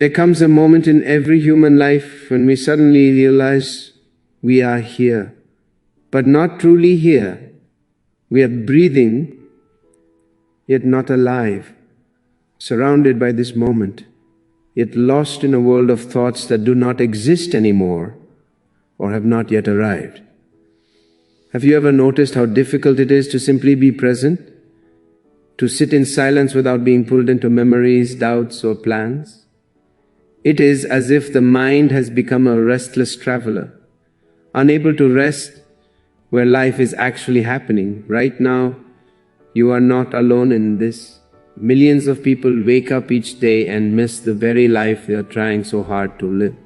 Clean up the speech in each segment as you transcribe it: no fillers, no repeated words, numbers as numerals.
There comes a moment in every human life when we suddenly realize we are here, but not truly here. We are breathing, yet not alive, surrounded by this moment, yet lost in a world of thoughts that do not exist anymore or have not yet arrived. Have you ever noticed how difficult it is to simply be present? To sit in silence without being pulled into memories, doubts, or plans? It is as if the mind has become a restless traveler, unable to rest where life is actually happening. Right now, you are not alone in this. Millions of people wake up each day and miss the very life they are trying so hard to live.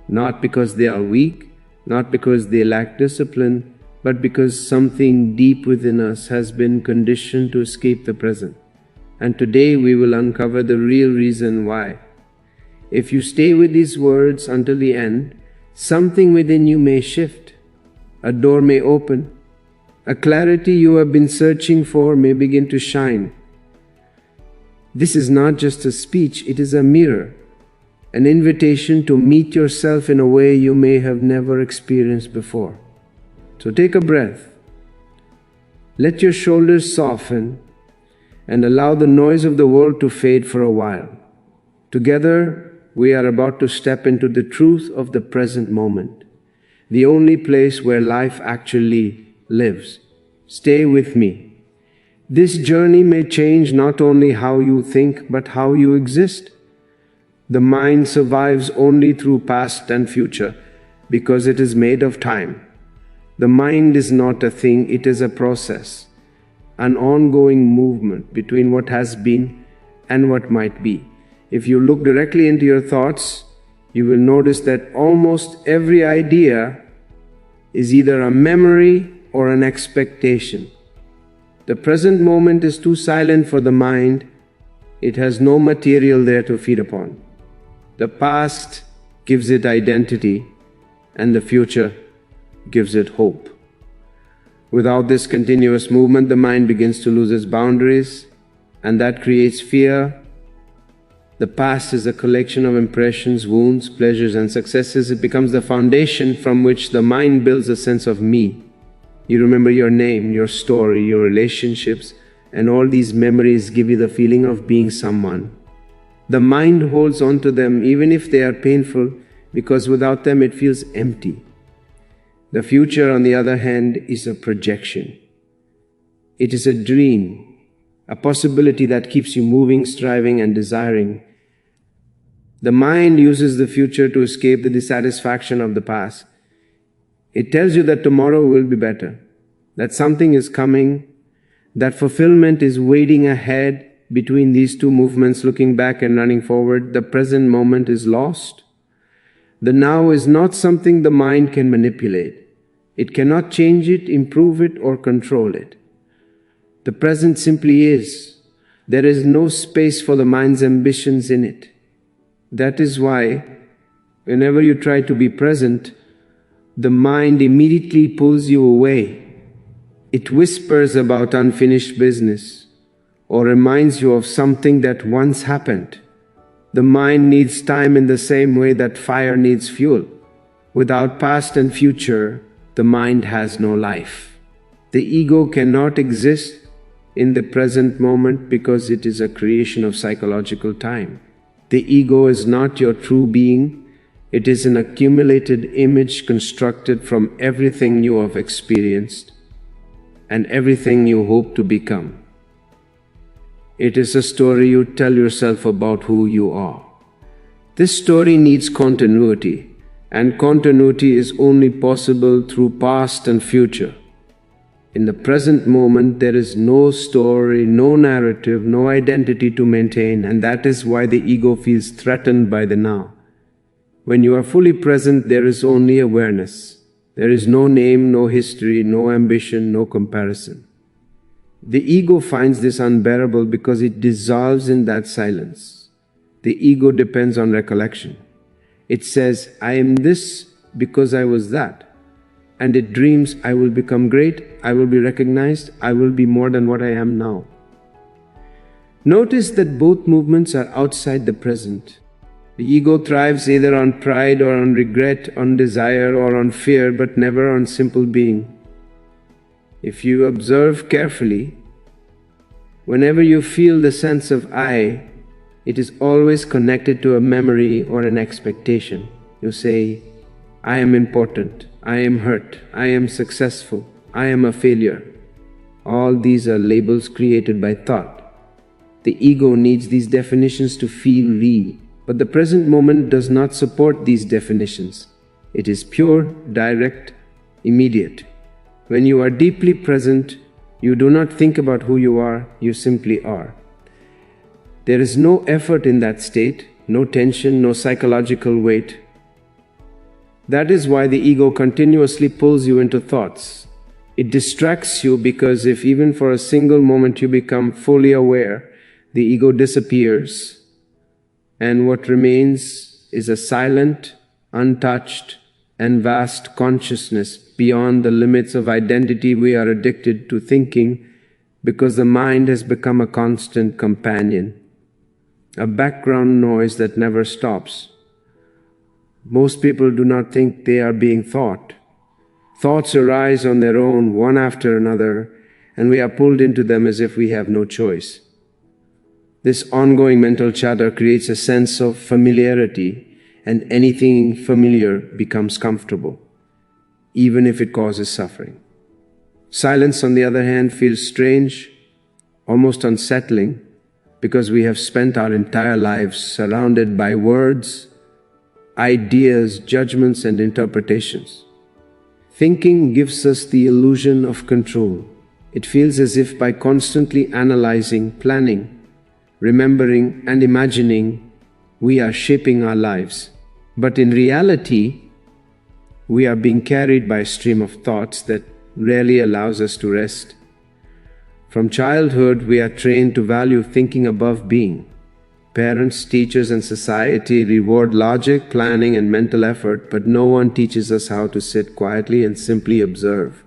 Not because they are weak, not because they lack discipline, but because something deep within us has been conditioned to escape the present. And today we will uncover the real reason why. If you stay with these words until the end, something within you may shift. A door may open. A clarity you have been searching for may begin to shine. This is not just a speech, it is a mirror, an invitation to meet yourself in a way you may have never experienced before. So take a breath. Let your shoulders soften and allow the noise of the world to fade for a while. Together, we are about to step into the truth of the present moment, the only place where life actually lives. Stay with me. This journey may change not only how you think, but how you exist. The mind survives only through past and future because it is made of time. The mind is not a thing, it is a process, an ongoing movement between what has been and what might be. If you look directly into your thoughts, you will notice that almost every idea is either a memory or an expectation. The present moment is too silent for the mind. It has no material there to feed upon. The past gives it identity, and the future gives it hope. Without this continuous movement, the mind begins to lose its boundaries, and that creates fear. The past is a collection of impressions, wounds, pleasures, and successes. It becomes the foundation from which the mind builds a sense of me. You remember your name, your story, your relationships, and all these memories give you the feeling of being someone. The mind holds on to them even if they are painful, because without them it feels empty. The future, on the other hand, is a projection. It is a dream, a possibility that keeps you moving, striving, and desiring. The mind uses the future to escape the dissatisfaction of the past. It tells you that tomorrow will be better, that something is coming, that fulfillment is waiting ahead. Between these two movements, looking back and running forward, the present moment is lost. The now is not something the mind can manipulate. It cannot change it, improve it, or control it. The present simply is. There is no space for the mind's ambitions in it. That is why, whenever you try to be present, the mind immediately pulls you away. It whispers about unfinished business or reminds you of something that once happened. The mind needs time in the same way that fire needs fuel. Without past and future, the mind has no life. The ego cannot exist in the present moment because it is a creation of psychological time. The ego is not your true being. It is an accumulated image constructed from everything you have experienced and everything you hope to become. It is a story you tell yourself about who you are. This story needs continuity, and continuity is only possible through past and future. In the present moment, there is no story, no narrative, no identity to maintain, and that is why the ego feels threatened by the now. When you are fully present, there is only awareness. There is no name, no history, no ambition, no comparison. The ego finds this unbearable because it dissolves in that silence. The ego depends on recollection. It says, I am this because I was that. And it dreams, I will become great, I will be recognized, I will be more than what I am now. Notice that both movements are outside the present. The ego thrives either on pride or on regret, on desire or on fear, but never on simple being. If you observe carefully, whenever you feel the sense of I, it is always connected to a memory or an expectation. You say, I am important, I am hurt, I am successful, I am a failure. All these are labels created by thought. The ego needs these definitions to feel real, but the present moment does not support these definitions. It is pure, direct, immediate. When you are deeply present, you do not think about who you are, you simply are. There is no effort in that state, no tension, no psychological weight. That is why the ego continuously pulls you into thoughts. It distracts you because if even for a single moment you become fully aware, the ego disappears, and what remains is a silent, untouched, and vast consciousness beyond the limits of identity. We are addicted to thinking because the mind has become a constant companion, a background noise that never stops. Most people do not think they are being thought. Thoughts arise on their own, one after another, and we are pulled into them as if we have no choice. This ongoing mental chatter creates a sense of familiarity, and anything familiar becomes comfortable, even if it causes suffering. Silence, on the other hand, feels strange, almost unsettling, because we have spent our entire lives surrounded by words, ideas, judgments, and interpretations. Thinking gives us the illusion of control. It feels as if by constantly analyzing, planning, remembering, and imagining, we are shaping our lives. But in reality, we are being carried by a stream of thoughts that rarely allows us to rest. From childhood, we are trained to value thinking above being. Parents, teachers, and society reward logic, planning, and mental effort, but no one teaches us how to sit quietly and simply observe.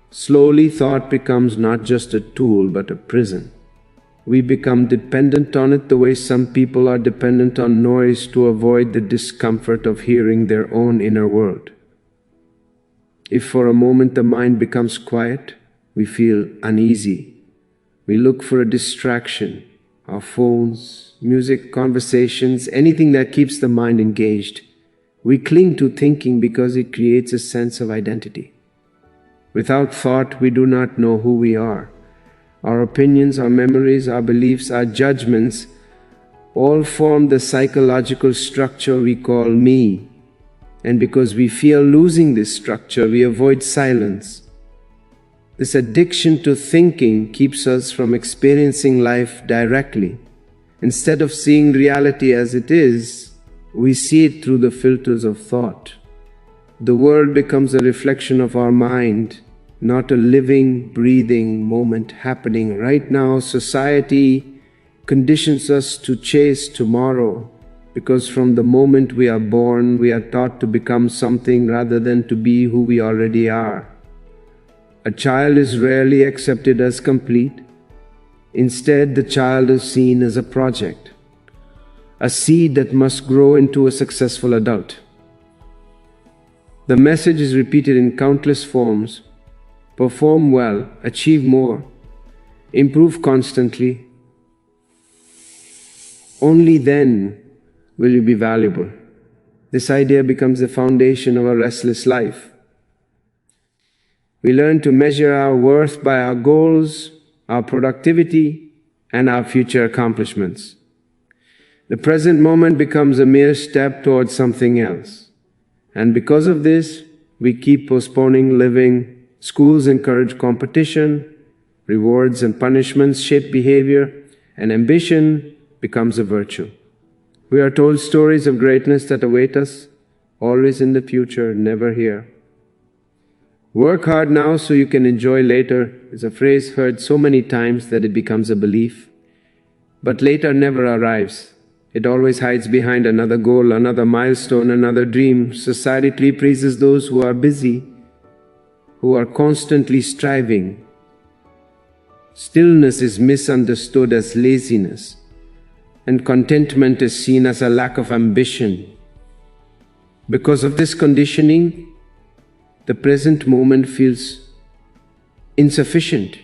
Slowly, thought becomes not just a tool, but a prison. We become dependent on it the way some people are dependent on noise to avoid the discomfort of hearing their own inner world. If for a moment the mind becomes quiet, we feel uneasy. We look for a distraction. Our phones, music, conversations, anything that keeps the mind engaged. We cling to thinking because it creates a sense of identity. Without thought, we do not know who we are. Our opinions, our memories, our beliefs, our judgments all form the psychological structure we call me. And because we fear losing this structure, we avoid silence. This addiction to thinking keeps us from experiencing life directly. Instead of seeing reality as it is, we see it through the filters of thought. The world becomes a reflection of our mind, not a living, breathing moment happening right now. Society conditions us to chase tomorrow, because from the moment we are born, we are taught to become something rather than to be who we already are. A child is rarely accepted as complete. Instead, the child is seen as a project, a seed that must grow into a successful adult. The message is repeated in countless forms: perform well, achieve more, improve constantly. Only then will you be valuable. This idea becomes the foundation of a restless life. We learn to measure our worth by our goals, our productivity, and our future accomplishments. The present moment becomes a mere step towards something else. And because of this, we keep postponing living. Schools encourage competition, rewards and punishments shape behavior, and ambition becomes a virtue. We are told stories of greatness that await us, always in the future, never here. Work hard now so you can enjoy later is a phrase heard so many times that it becomes a belief. But later never arrives. It always hides behind another goal, another milestone, another dream. Society praises those who are busy, who are constantly striving. Stillness is misunderstood as laziness. and contentment is seen as a lack of ambition. Because of this conditioning, the present moment feels insufficient.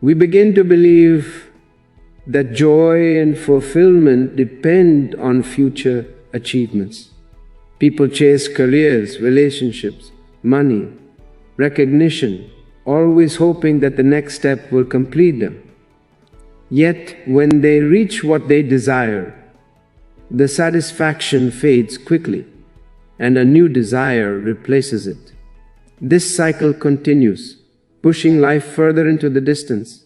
We begin to believe that joy and fulfillment depend on future achievements. People chase careers, relationships, money, recognition, always hoping that the next step will complete them. Yet, when they reach what they desire, the satisfaction fades quickly, and a new desire replaces it. This cycle continues, pushing life further into the distance.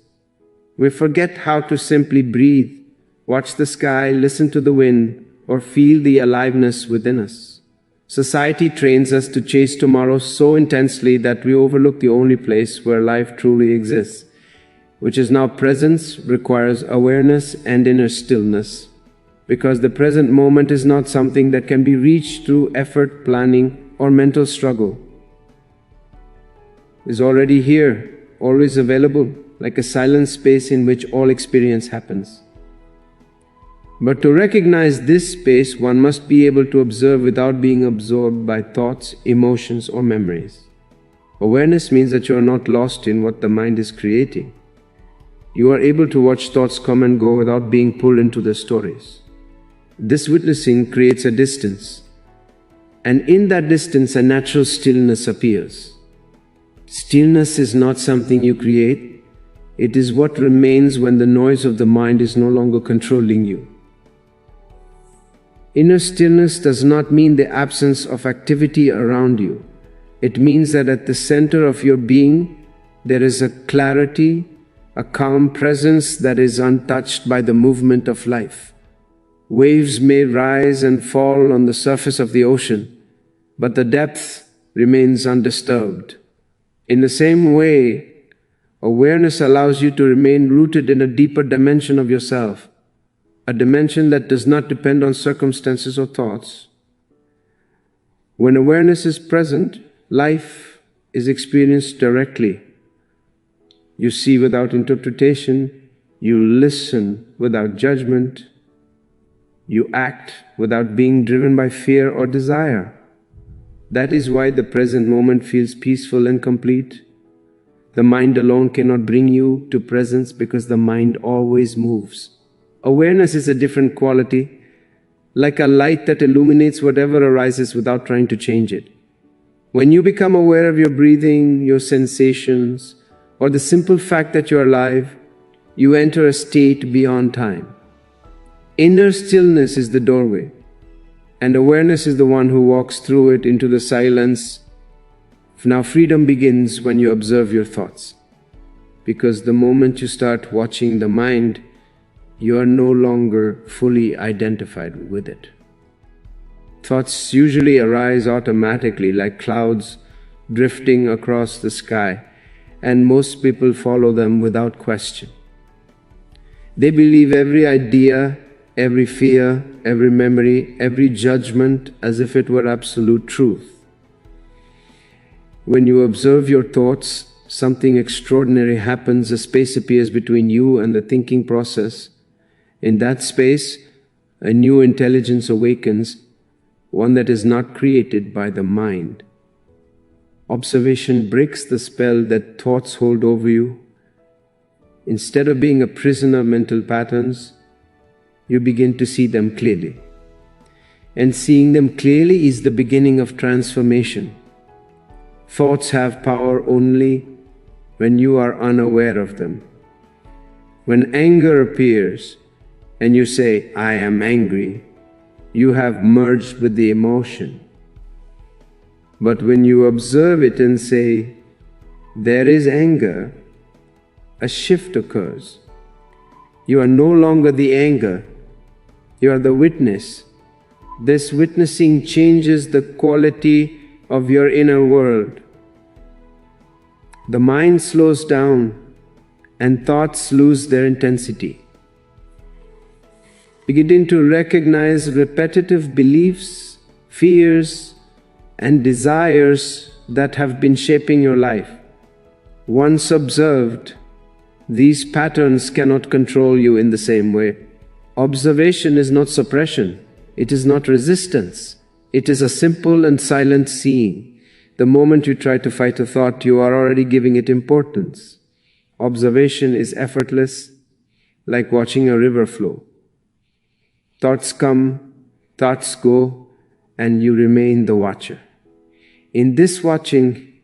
We forget how to simply breathe, watch the sky, listen to the wind, or feel the aliveness within us. Society trains us to chase tomorrow so intensely that we overlook the only place where life truly exists, which is now presence, requires awareness and inner stillness, because the present moment is not something that can be reached through effort, planning, or mental struggle. It is already here, always available, like a silent space in which all experience happens. But to recognize this space, one must be able to observe without being absorbed by thoughts, emotions, or memories. Awareness means that you are not lost in what the mind is creating. You are able to watch thoughts come and go without being pulled into the stories. This witnessing creates a distance, and in that distance a natural stillness appears. Stillness is not something you create. It is what remains when the noise of the mind is no longer controlling you. Inner stillness does not mean the absence of activity around you. It means that at the center of your being, there is a clarity, a calm presence that is untouched by the movement of life. Waves may rise and fall on the surface of the ocean, but the depth remains undisturbed. In the same way, awareness allows you to remain rooted in a deeper dimension of yourself, a dimension that does not depend on circumstances or thoughts. When awareness is present, life is experienced directly. You see without interpretation, you listen without judgment, you act without being driven by fear or desire. That is why the present moment feels peaceful and complete. The mind alone cannot bring you to presence because the mind always moves. Awareness is a different quality, like a light that illuminates whatever arises without trying to change it. When you become aware of your breathing, your sensations, or the simple fact that you are alive, you enter a state beyond time. Inner stillness is the doorway, and awareness is the one who walks through it into the silence. Now freedom begins when you observe your thoughts, because the moment you start watching the mind, you are no longer fully identified with it. Thoughts usually arise automatically like clouds drifting across the sky, and most people follow them without question. They believe every idea, every fear, every memory, every judgment as if it were absolute truth. When you observe your thoughts, something extraordinary happens. A space appears between you and the thinking process. In that space, a new intelligence awakens, one that is not created by the mind. Observation breaks the spell that thoughts hold over you. Instead of being a prisoner of mental patterns, you begin to see them clearly. And seeing them clearly is the beginning of transformation. Thoughts have power only when you are unaware of them. When anger appears and you say, "I am angry," you have merged with the emotion. But when you observe it and say, "There is anger," a shift occurs. You are no longer the anger, you are the witness. This witnessing changes the quality of your inner world. The mind slows down and thoughts lose their intensity. Begin to recognize repetitive beliefs, fears, and desires that have been shaping your life. Once observed, these patterns cannot control you in the same way. Observation is not suppression. It is not resistance. It is a simple and silent seeing. The moment you try to fight a thought, you are already giving it importance. Observation is effortless, like watching a river flow. Thoughts come, thoughts go, and you remain the watcher. In this watching,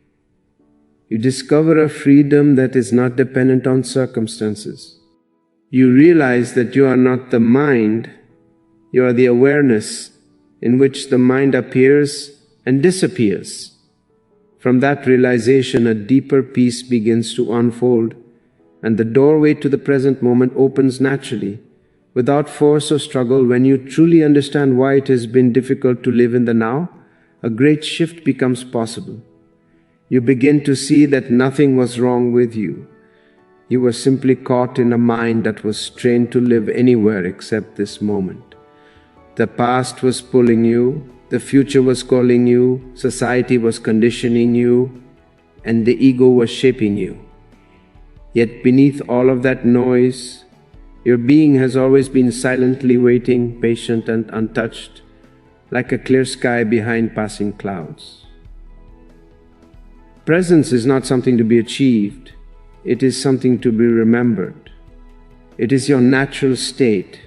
you discover a freedom that is not dependent on circumstances. You realize that you are not the mind, you are the awareness in which the mind appears and disappears. From that realization, a deeper peace begins to unfold, and the doorway to the present moment opens naturally, without force or struggle. When you truly understand why it has been difficult to live in the now, a great shift becomes possible. You begin to see that nothing was wrong with you. You were simply caught in a mind that was trained to live anywhere except this moment. The past was pulling you, the future was calling you, society was conditioning you, and the ego was shaping you. Yet beneath all of that noise, your being has always been silently waiting, patient and untouched, like a clear sky behind passing clouds. Presence is not something to be achieved, it is something to be remembered. It is your natural state.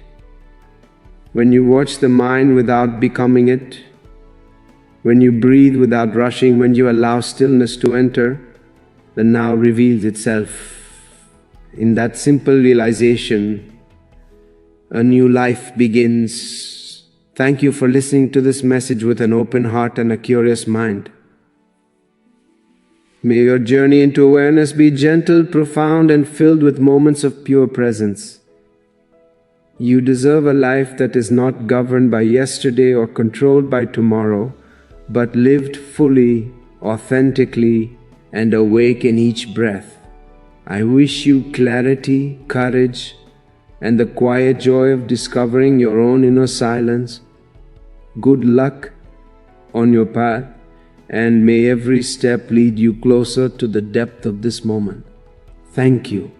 When you watch the mind without becoming it, when you breathe without rushing, when you allow stillness to enter, the now reveals itself. In that simple realization, a new life begins. Thank you for listening to this message with an open heart and a curious mind. May your journey into awareness be gentle, profound, and filled with moments of pure presence. You deserve a life that is not governed by yesterday or controlled by tomorrow, but lived fully, authentically, and awake in each breath. I wish you clarity, courage, and the quiet joy of discovering your own inner silence. Good luck on your path, and may every step lead you closer to the depth of this moment. Thank you.